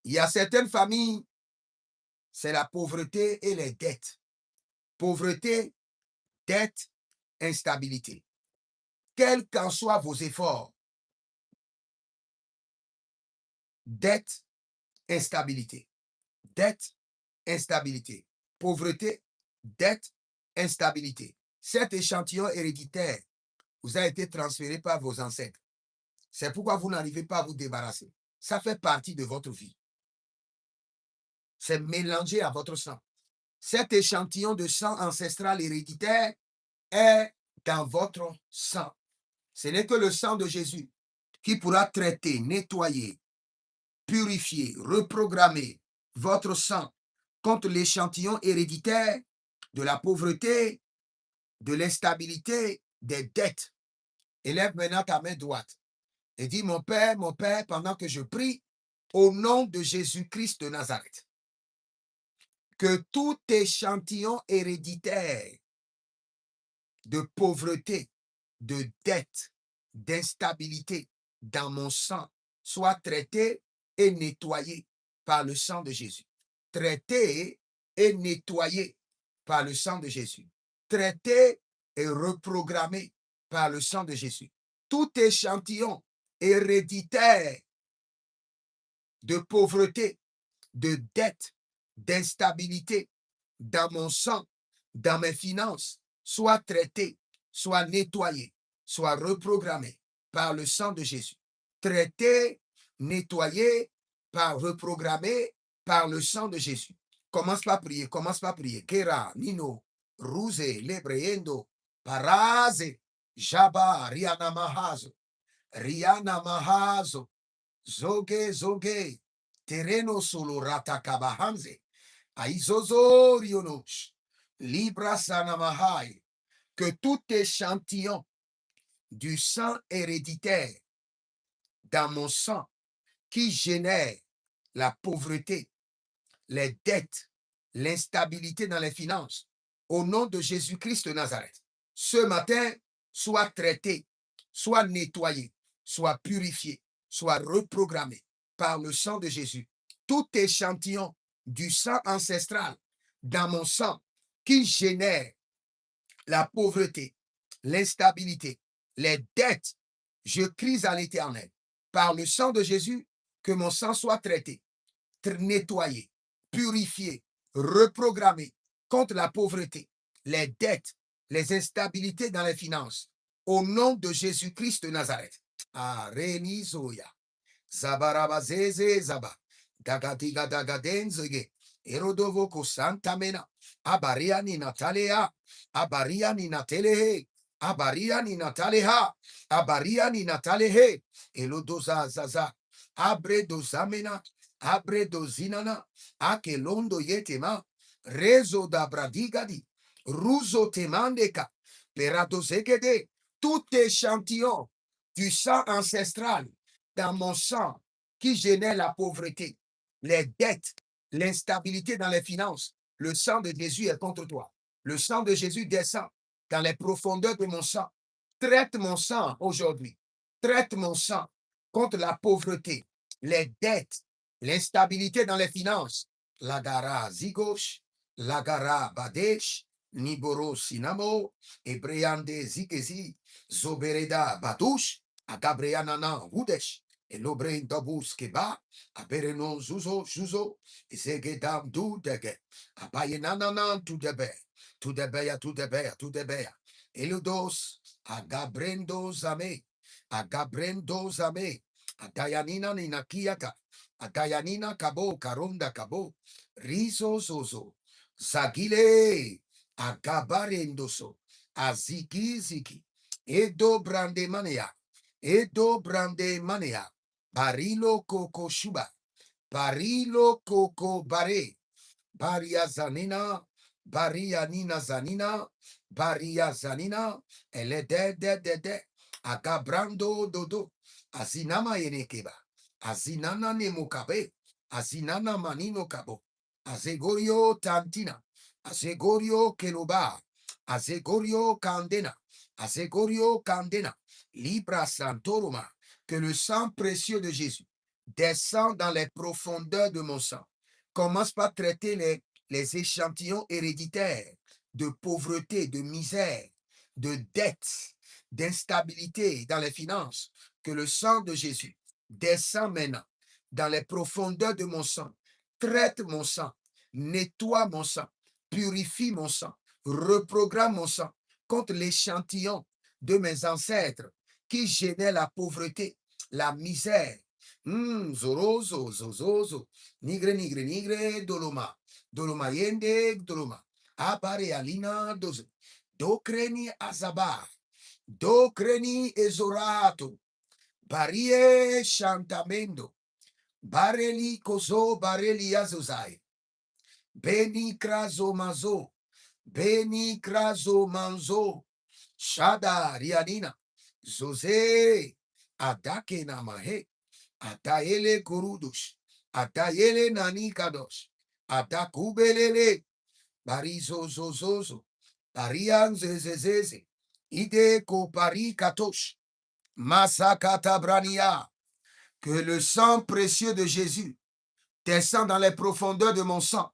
Il y a certaines familles, c'est la pauvreté et les dettes. Pauvreté, dette, instabilité. Quels qu'en soient vos efforts, dette, instabilité. Dette, instabilité. Pauvreté, dette, instabilité. Cet échantillon héréditaire vous a été transféré par vos ancêtres. C'est pourquoi vous n'arrivez pas à vous débarrasser. Ça fait partie de votre vie. C'est mélangé à votre sang. Cet échantillon de sang ancestral héréditaire est dans votre sang. Ce n'est que le sang de Jésus qui pourra traiter, nettoyer, purifier, reprogrammer votre sang contre l'échantillon héréditaire de la pauvreté, de l'instabilité, des dettes. Élève maintenant ta main droite et dis, mon Père, pendant que je prie, au nom de Jésus-Christ de Nazareth, que tout échantillon héréditaire de pauvreté, de dette, d'instabilité dans mon sang soit traité et nettoyé par le sang de Jésus. Traité et nettoyé par le sang de Jésus. Traité et reprogrammé par le sang de Jésus. Tout échantillon héréditaire de pauvreté, de dette, d'instabilité dans mon sang, dans mes finances, soit traité, soit nettoyé, soit reprogrammé par le sang de Jésus. Traité, nettoyé, reprogrammé par le sang de Jésus. Commence par prier, commence par prier. Kera, Nino, Ruse, Lebreendo, Paraze, Jaba, Riana Mahazo, Riana Mahazo, Zoge, Zoge, Terreno solo Ratakabahanze, Aizozo Rionosh, Libra Sanamahai, que tout échantillon du sang héréditaire dans mon sang qui génère la pauvreté, les dettes, l'instabilité dans les finances, au nom de Jésus-Christ de Nazareth, ce matin, soit traité, soit nettoyé, soit purifié, soit reprogrammé par le sang de Jésus. Tout échantillon du sang ancestral dans mon sang qui génère la pauvreté, l'instabilité, les dettes, je crie à l'Éternel. Par le sang de Jésus, que mon sang soit traité, nettoyé, purifié, reprogrammé contre la pauvreté, les dettes, les instabilités dans les finances. Au nom de Jésus-Christ de Nazareth. Areni Zoya. Zabarabazeze Zaba. Dagadiga Dagadenzege. Erodovoko Santamena. Abaria ni Natalea. Abaria ni Natelehe. Abaria ni Nataleha. Abaria ni Natalehe. Elodoza Zaza. Abre dozamena. Abre dozinana. Akelondo yetema. Rezo da bradigadi. Ruzo temandeka. Peradozegede. Tout échantillon du sang ancestral dans mon sang qui génère la pauvreté, les dettes, l'instabilité dans les finances. Le sang de Jésus est contre toi. Le sang de Jésus descend dans les profondeurs de mon sang. Traite mon sang aujourd'hui. Traite mon sang contre la pauvreté, les dettes, l'instabilité dans les finances. Lagara zigosh, lagara badesh, niboro sinamo, ebreande zikezi, zobereda badush, agabreanana hudesh. Elobre dobus keba, aberenon zuzo, zuzo, zegedam du dege, abayenananan tu debe, tu debeya, tu debeya, tu debeya. Eludos, agabrendo zame, agabrendo zame, adayanina ninakiaka, adayanina kabo, karonda kabo, rizo zozo, zagile, agabarendoso, aziki ziki, edo brande manea, edo brande manea, barilo koko shuba, barilo koko bare, baria zanina, baria nina zanina, baria zanina, ele de, agabrando dodo, azinama yenekeba, azinana nemokabe, azinana manino kabo, azegorio tantina, azegorio keloba, azegorio candena, azegorio candena, libra santoroma, que le sang précieux de Jésus descend dans les profondeurs de mon sang. Commence par traiter les échantillons héréditaires de pauvreté, de misère, de dette, d'instabilité dans les finances. Que le sang de Jésus descend maintenant dans les profondeurs de mon sang. Traite mon sang, nettoie mon sang, purifie mon sang, reprogramme mon sang contre l'échantillon de mes ancêtres qui génère la pauvreté, la misère. Zorozo, zozozo, nigre, nigre, nigre, doloma, doloma yende, doloma, apare alina, dozo, docreni azaba, docreni ezorato, barie chantamendo, bareli kozo, bareli azozai, beni krazo mazo, beni krazo manzo, shada rianina, zoze, adake namahe, ataele kurudush, atayele nanikadosh, atakubelele, barizo zozozo, barian zezezeze, ide ko pari katosh, masakata brania, que le sang précieux de Jésus descend dans les profondeurs de mon sang.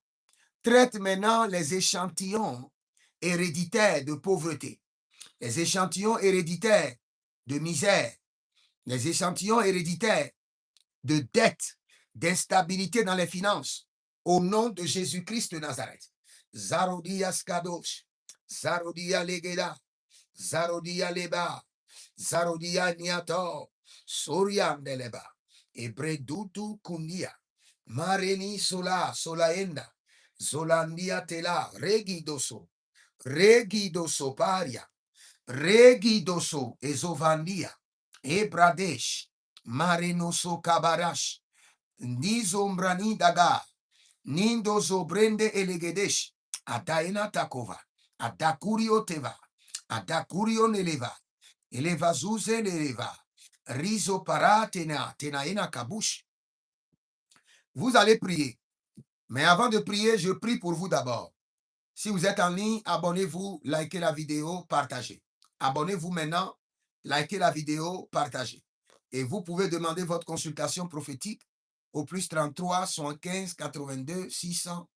Traite maintenant les échantillons héréditaires de pauvreté, les échantillons héréditaires de misère, les échantillons héréditaires de dette, d'instabilité dans les finances, au nom de Jésus-Christ de Nazareth. Zarodia Skadosh, Zarodia Legeda, Zarodia Leba, Zarodia Niato, Sorian Deleba, Ebredutu Kundia, Mareni Sola, Solaenda, Zolandia tela, regidoso, regidoso paria, regidoso, ezovandia, ebradesh, marenoso kabarash, nizombrani daga, nindozo brende elegedesh, adaina takova, adakurio teva, adakurio neleva, eleva zuze neleva, rizo paratena, tenaena kabush. Vous allez prier. Mais avant de prier, je prie pour vous d'abord. Si vous êtes en ligne, abonnez-vous, likez la vidéo, partagez. Abonnez-vous maintenant, likez la vidéo, partagez. Et vous pouvez demander votre consultation prophétique au plus 33 75 82 600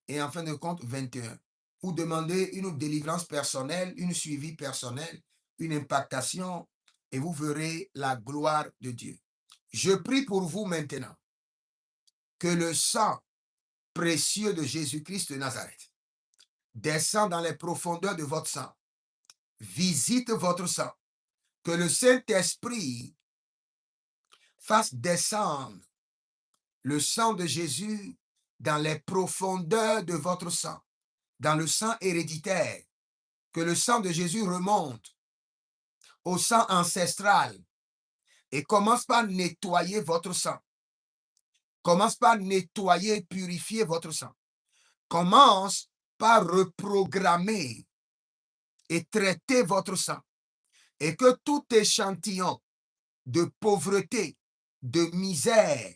et en fin de compte 21. Ou demander une délivrance personnelle, une suivi personnel, une impactation et vous verrez la gloire de Dieu. Je prie pour vous maintenant que le sang précieux de Jésus-Christ de Nazareth descend dans les profondeurs de votre sang, visite votre sang, que le Saint-Esprit fasse descendre le sang de Jésus dans les profondeurs de votre sang, dans le sang héréditaire, que le sang de Jésus remonte au sang ancestral et commence par nettoyer votre sang, commence par nettoyer, purifier votre sang, commence par reprogrammer et traiter votre sang, et que tout échantillon de pauvreté, de misère,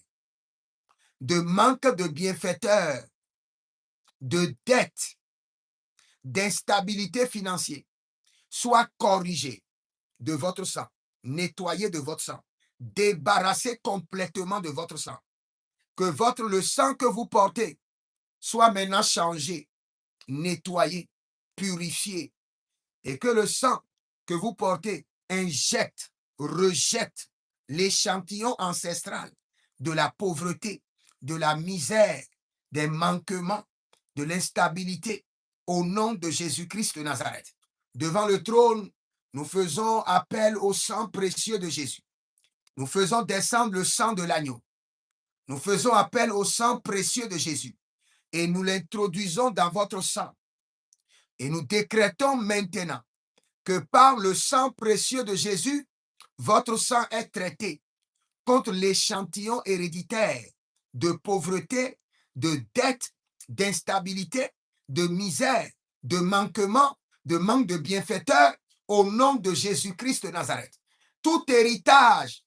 de manque de bienfaiteurs, de dette, d'instabilité financière soit corrigé de votre sang, nettoyé de votre sang, débarrassé complètement de votre sang. Que le sang que vous portez soit maintenant changé, nettoyé, purifié, et que le sang que vous portez injecte, rejette l'échantillon ancestral de la pauvreté, de la misère, des manquements, de l'instabilité, au nom de Jésus-Christ de Nazareth. Devant le trône, nous faisons appel au sang précieux de Jésus. Nous faisons descendre le sang de l'agneau. Nous faisons appel au sang précieux de Jésus et nous l'introduisons dans votre sang. Et nous décrétons maintenant que par le sang précieux de Jésus, votre sang est traité contre l'échantillon héréditaire de pauvreté, de dette, d'instabilité, de misère, de manquement, de manque de bienfaiteurs, au nom de Jésus-Christ de Nazareth. Tout héritage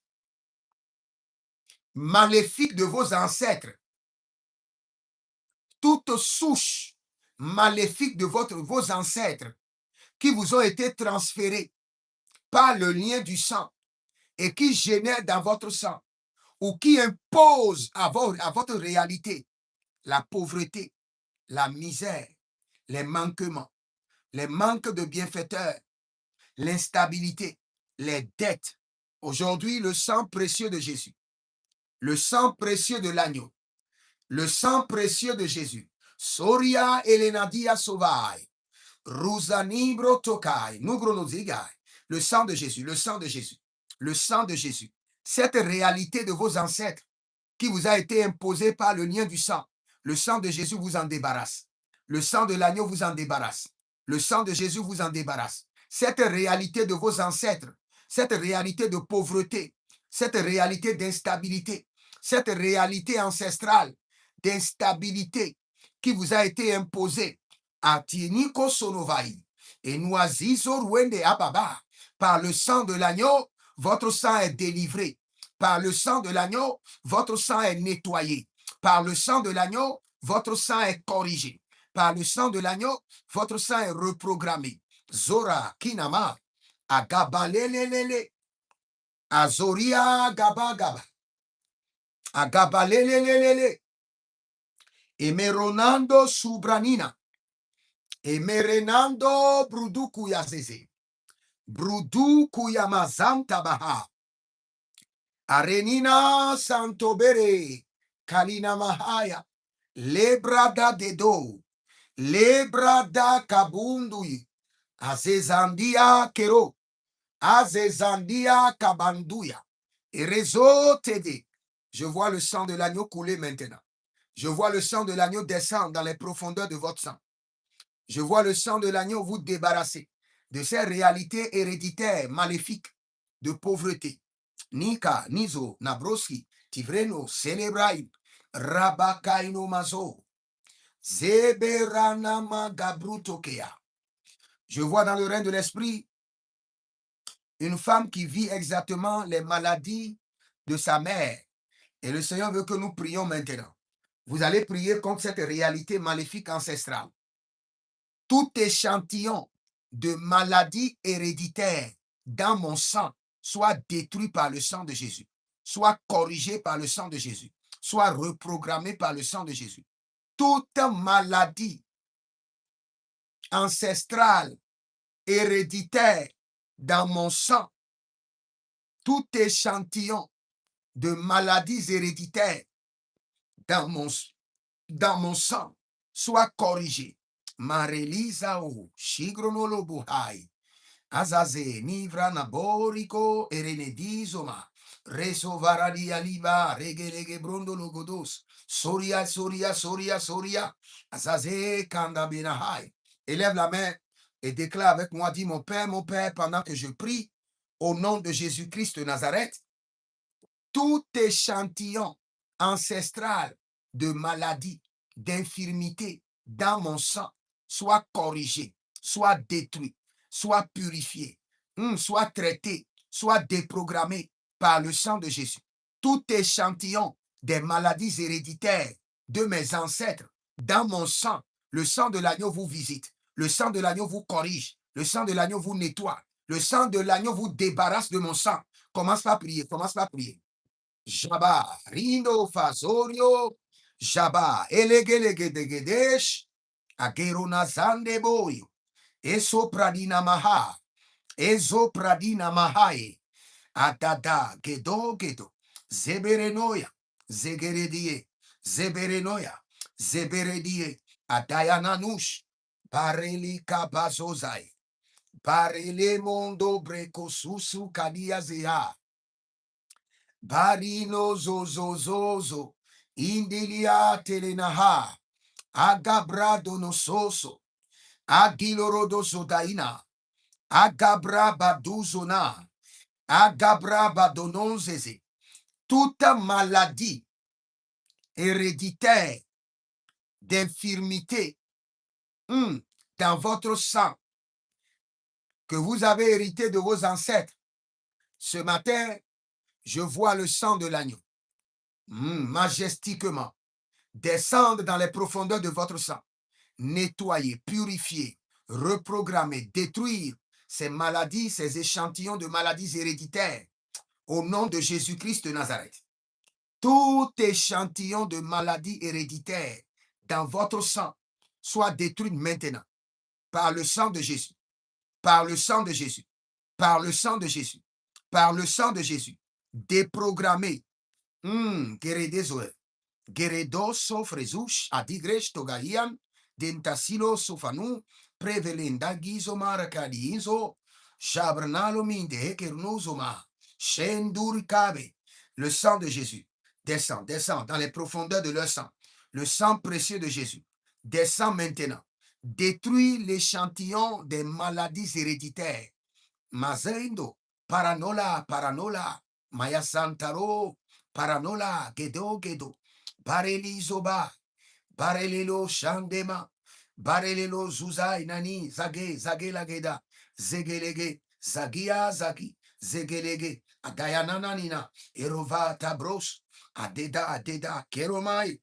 maléfique de vos ancêtres, toute souche maléfique de vos ancêtres qui vous ont été transférés par le lien du sang et qui génèrent dans votre sang ou qui imposent à votre réalité la pauvreté, la misère, les manquements, les manques de bienfaiteurs, l'instabilité, les dettes. Aujourd'hui, le sang précieux de Jésus, le sang précieux de l'agneau, le sang précieux de Jésus. Soria Elenadia Sovai, Rusanibro Tokai, Nugronozigai. Le sang de Jésus, le sang de Jésus, le sang de Jésus. Cette réalité de vos ancêtres qui vous a été imposée par le lien du sang, le sang de Jésus vous en débarrasse. Le sang de l'agneau vous en débarrasse. Le sang de Jésus vous en débarrasse. Cette réalité de vos ancêtres, cette réalité de pauvreté, cette réalité d'instabilité, cette réalité ancestrale d'instabilité qui vous a été imposée, Atiniko Sonovai, et Noisizo Ruende Ababa, par le sang de l'agneau, votre sang est délivré. Par le sang de l'agneau, votre sang est nettoyé. Par le sang de l'agneau, votre sang est corrigé. Par le sang de l'agneau, votre sang est reprogrammé. Zora Kinama, Agabalelele, Azoria Gabagaba, Agabalelele, Emeronando Subranina, Emerenando Bruduku Yazeze, Bruduku Yamazanta Baha, Arenina Santobere, Kalina Mahaya, Lebrada Dedo, Lebrada Kabundui, Azezandia Kero, Azezandia Kabanduya, et réseau TD. Je vois le sang de l'agneau couler maintenant. Je vois le sang de l'agneau descendre dans les profondeurs de votre sang. Je vois le sang de l'agneau vous débarrasser de ces réalités héréditaires, maléfiques, de pauvreté. Nika, Nizo, Nabroski, Tivreno, Celebraim, Rabakaino Mazo, Zeberanama Gabrutokea. Je vois dans le règne de l'esprit une femme qui vit exactement les maladies de sa mère. Et le Seigneur veut que nous prions maintenant. Vous allez prier contre cette réalité maléfique ancestrale. Tout échantillon de maladie héréditaire dans mon sang soit détruit par le sang de Jésus, soit corrigé par le sang de Jésus, soit reprogrammé par le sang de Jésus. Toute maladie ancestrale, héréditaire dans mon sang, tout échantillon de maladies héréditaires dans mon sang soit corrigé. Marelisa o shigrono buhai. Azaze nivra naboriko erenedizoma. Reso varadi aliba regelege brondo logodos. Soria, soria, soria, soria. Azaze kanda benahai. Élève la main et déclare avec moi, dis mon Père, pendant que je prie, au nom de Jésus-Christ de Nazareth, tout échantillon ancestral de maladie, d'infirmité dans mon sang soit corrigé, soit détruit, soit purifié, soit traité, soit déprogrammé par le sang de Jésus. Tout échantillon des maladies héréditaires de mes ancêtres dans mon sang, le sang de l'agneau vous visite, le sang de l'agneau vous corrige, le sang de l'agneau vous nettoie, le sang de l'agneau vous débarrasse de mon sang. Commence par prier, commence par prier. Jaba, Rindo, Fazorio, Jaba, Elegedegedesh, Agerona Zande Boyo, Eso Pradina Maha, Ezo Pradina Mahai, Adada, Gedo, Zeberenoia, Zegeredie, Zeberenoia, Zeberedie, Adayananush, Bareli Kabazozai, Barele Mondo Brekosusu Kadia Zea, Barino zozozozo, indilia telenaha, agabrado nososo, agilorodo sodaina, agabra baduzona, agabra badononzeze. Toute maladie héréditaire d'infirmité dans votre sang que vous avez hérité de vos ancêtres, ce matin, je vois le sang de l'agneau majestiquement descendre dans les profondeurs de votre sang, nettoyer, purifier, reprogrammer, détruire ces maladies, ces échantillons de maladies héréditaires au nom de Jésus-Christ de Nazareth. Tout échantillon de maladies héréditaires dans votre sang soit détruit maintenant par le sang de Jésus, par le sang de Jésus, par le sang de Jésus, par le sang de Jésus, déprogrammé. Geredo sofrezush adigresh togalian dentasilo sofanu prevelenda gizo maracadizo jabrnalo minde kernozoma shendur kabe. Le sang de Jésus descend, descend dans les profondeurs de leur sang. Le sang précieux de Jésus descend maintenant. Détruit l'échantillon des maladies héréditaires. Mazendo, paranola, maya santaro, paranola, gedo, bareli zoba, barelelo shandema, barelelo zuzai nani, zage lageda, zegelege, zagia zagi, zegelege, agayanananina, erova tabros, adeda, keromai,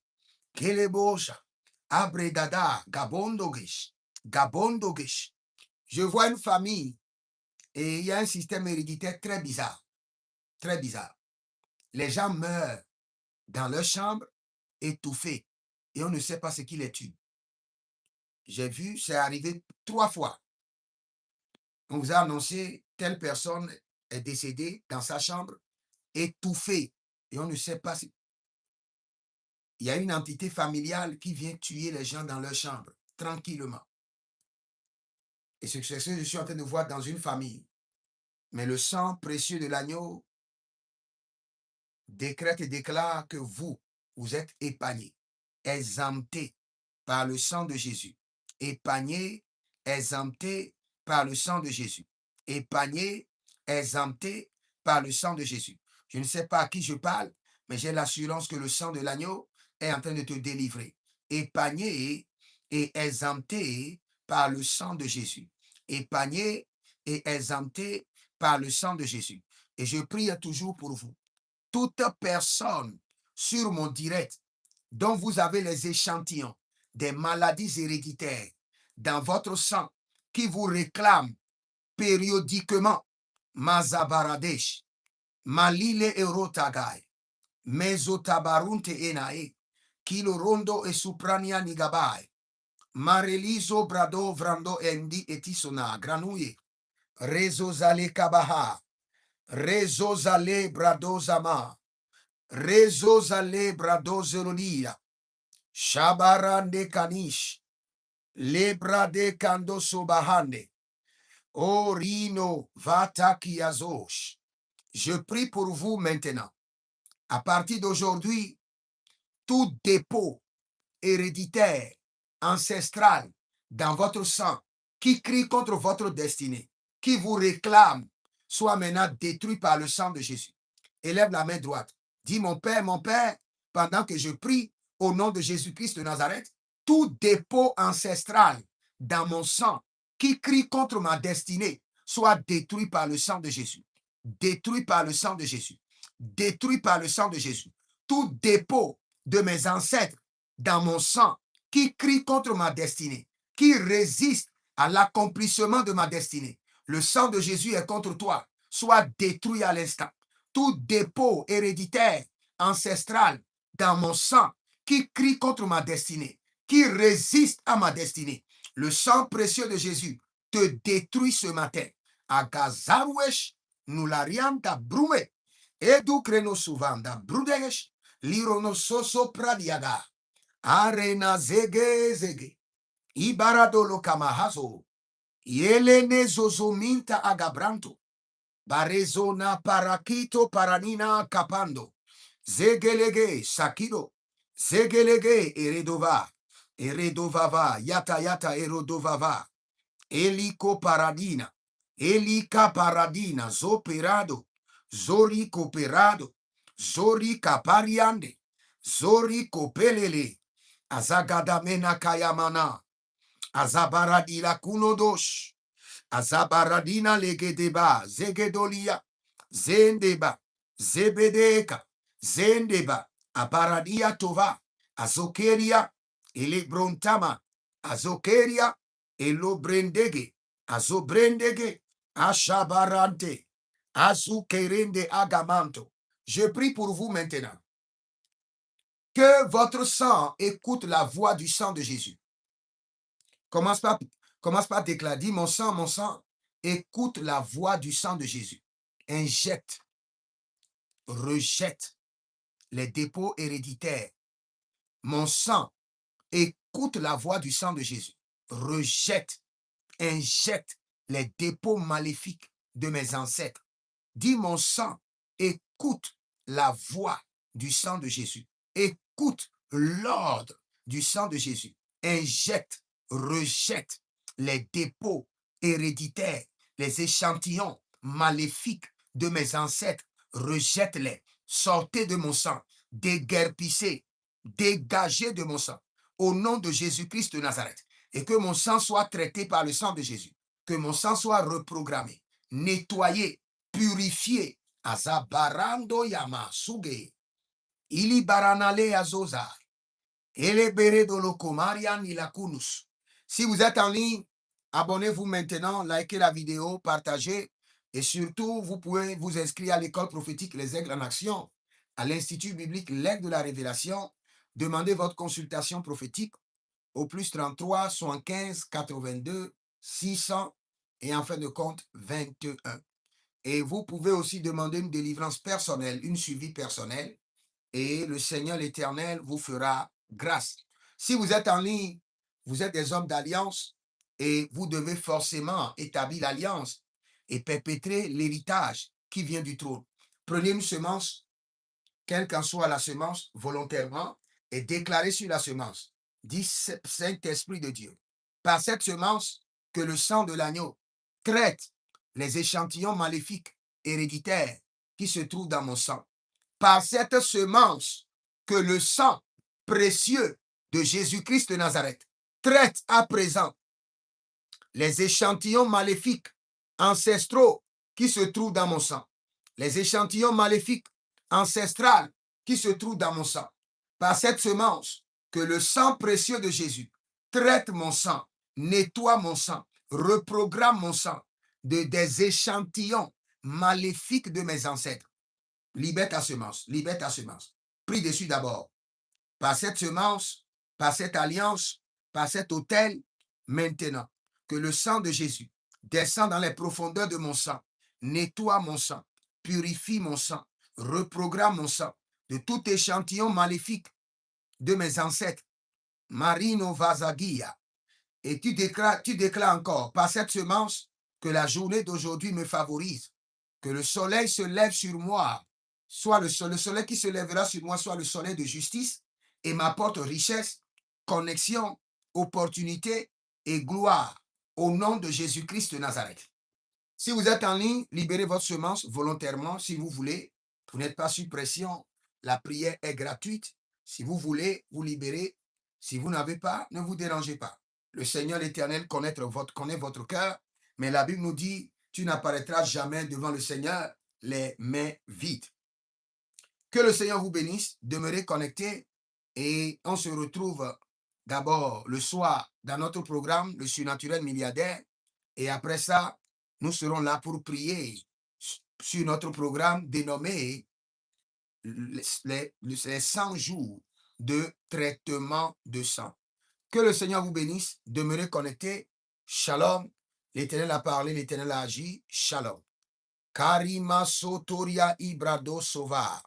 kelebosha, abredada, gabondogesh. Je vois une famille et il y a un système héréditaire très bizarre. Très bizarre. Les gens meurent dans leur chambre, étouffés, et on ne sait pas ce qui les tue. J'ai vu, c'est arrivé 3 fois. On vous a annoncé, telle personne est décédée dans sa chambre, étouffée, et on ne sait pas si... Il y a une entité familiale qui vient tuer les gens dans leur chambre, tranquillement. Et c'est ce que je suis en train de voir dans une famille. Mais le sang précieux de l'agneau décrète et déclare que vous êtes épargnés. exempté par le sang de Jésus. Épargné, exempté par le sang de Jésus. Épargné, exempté par le sang de Jésus. Je ne sais pas à qui je parle, mais j'ai l'assurance que le sang de l'agneau est en train de te délivrer. Épargné et exempté par le sang de Jésus. Épargné et exempté par le sang de Jésus. Et je prie toujours pour vous. Toute personne sur mon direct dont vous avez les échantillons des maladies héréditaires dans votre sang qui vous réclament périodiquement Mazabaradesh, Malile Erotagai, Mezotabarunte Enae, Kilorondo e Suprania Nigabai, Marelizo Brado Vrando Endi Etisona, Granouye, Rezozale Kabaha, Rezozale Bradozama, Rezozale Bradozerolia, Shabarande Kanish, Lebra de Kando Sobahande, Orino Vatakiazosh. Je prie pour vous maintenant. À partir d'aujourd'hui, tout dépôt héréditaire, ancestral, dans votre sang, qui crie contre votre destinée, qui vous réclame, soit maintenant détruit par le sang de Jésus. Élève la main droite. Dis, mon Père, pendant que je prie au nom de Jésus-Christ de Nazareth, tout dépôt ancestral dans mon sang qui crie contre ma destinée, soit détruit par le sang de Jésus. Détruit par le sang de Jésus. Détruit par le sang de Jésus. Tout dépôt de mes ancêtres dans mon sang qui crie contre ma destinée, qui résiste à l'accomplissement de ma destinée. Le sang de Jésus est contre toi. Soit détruit à l'instant. Tout dépôt héréditaire, ancestral, dans mon sang, qui crie contre ma destinée, qui résiste à ma destinée. Le sang précieux de Jésus te détruit ce matin. Agazaruesh, nularianta brume, edu kreno suvanda brudesh, lirono soso pradiaga. Arena zege, ibaradolo kamahazo, yelene zozominta agabranto, barezona parakito paranina kapando, zegelege sakido, zegelege eredovava, yata erodovava, eliko paradina, elika paradina, zoperado, zori cooperado, zori capariande, zori copelele, azagadamena kayamana, azabaradila kunodosh, azabaradina legedeba, zegedolia, zendeba, zebedeka, zendeba, abaradia tova, azokeria, elebrontama, azokeria, elobrendege, azobrendege, ashabarante, azukerende agamanto. Je prie pour vous maintenant. Que votre sang écoute la voix du sang de Jésus. Commence par déclarer, dis mon sang, écoute la voix du sang de Jésus. Injecte, rejette les dépôts héréditaires. Mon sang, écoute la voix du sang de Jésus. Rejette, injecte les dépôts maléfiques de mes ancêtres. Dis mon sang, écoute la voix du sang de Jésus. Écoute l'ordre du sang de Jésus. Injecte, rejette les dépôts héréditaires, les échantillons maléfiques de mes ancêtres. Rejette-les. Sortez de mon sang. Déguerpissez. Dégagez de mon sang. Au nom de Jésus-Christ de Nazareth. Et que mon sang soit traité par le sang de Jésus. Que mon sang soit reprogrammé, nettoyé, purifié. Azabarando yama suge. Ili baranale azoza. Elebere dolokomarian ilakunus. Si vous êtes en ligne, abonnez-vous maintenant, likez la vidéo, partagez. Et surtout, vous pouvez vous inscrire à l'école prophétique Les Aigles en Action, à l'Institut biblique L'Aigle de la Révélation. Demandez votre consultation prophétique au plus 33 75 82 600 et en fin de compte 21. Et vous pouvez aussi demander une délivrance personnelle, une suivi personnelle, et le Seigneur l'Éternel vous fera grâce. Si vous êtes en ligne, vous êtes des hommes d'alliance et vous devez forcément établir l'alliance et perpétrer l'héritage qui vient du trône. Prenez une semence, quelle qu'en soit la semence, volontairement, est déclaré sur la semence, dit Saint-Esprit de Dieu. Par cette semence, que le sang de l'agneau traite les échantillons maléfiques héréditaires qui se trouvent dans mon sang. Par cette semence, que le sang précieux de Jésus-Christ de Nazareth traite à présent les échantillons maléfiques ancestraux qui se trouvent dans mon sang. Les échantillons maléfiques ancestrales qui se trouvent dans mon sang. Par cette semence, que le sang précieux de Jésus traite mon sang, nettoie mon sang, reprogramme mon sang des échantillons maléfiques de mes ancêtres. Libère ta semence, libère ta semence. Prie dessus d'abord. Par cette semence, par cette alliance, par cet autel, maintenant, que le sang de Jésus descend dans les profondeurs de mon sang, nettoie mon sang, purifie mon sang, reprogramme mon sang de tout échantillon maléfique de mes ancêtres. Marino Vazagia. Et tu déclares encore, par cette semence, que la journée d'aujourd'hui me favorise, que le soleil se lève sur moi, soit le soleil qui se lèvera sur moi, soit le soleil de justice, et m'apporte richesse, connexion, opportunité et gloire au nom de Jésus-Christ de Nazareth. Si vous êtes en ligne, libérez votre semence volontairement si vous voulez. Vous n'êtes pas sous pression. La prière est gratuite. Si vous voulez, vous libérez. Si vous n'avez pas, ne vous dérangez pas. Le Seigneur l'Éternel connaît votre cœur, mais la Bible nous dit, tu n'apparaîtras jamais devant le Seigneur les mains vides. Que le Seigneur vous bénisse, demeurez connectés et on se retrouve d'abord le soir dans notre programme, le surnaturel milliardaire, et après ça, nous serons là pour prier sur notre programme dénommé les 100 jours de traitement de sang. Que le Seigneur vous bénisse, demeurez connectés. Shalom. L'Éternel a parlé, l'Éternel a agi. Shalom. Karima Sotoria Ibrado Sova.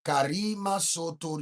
Karima Sotoria.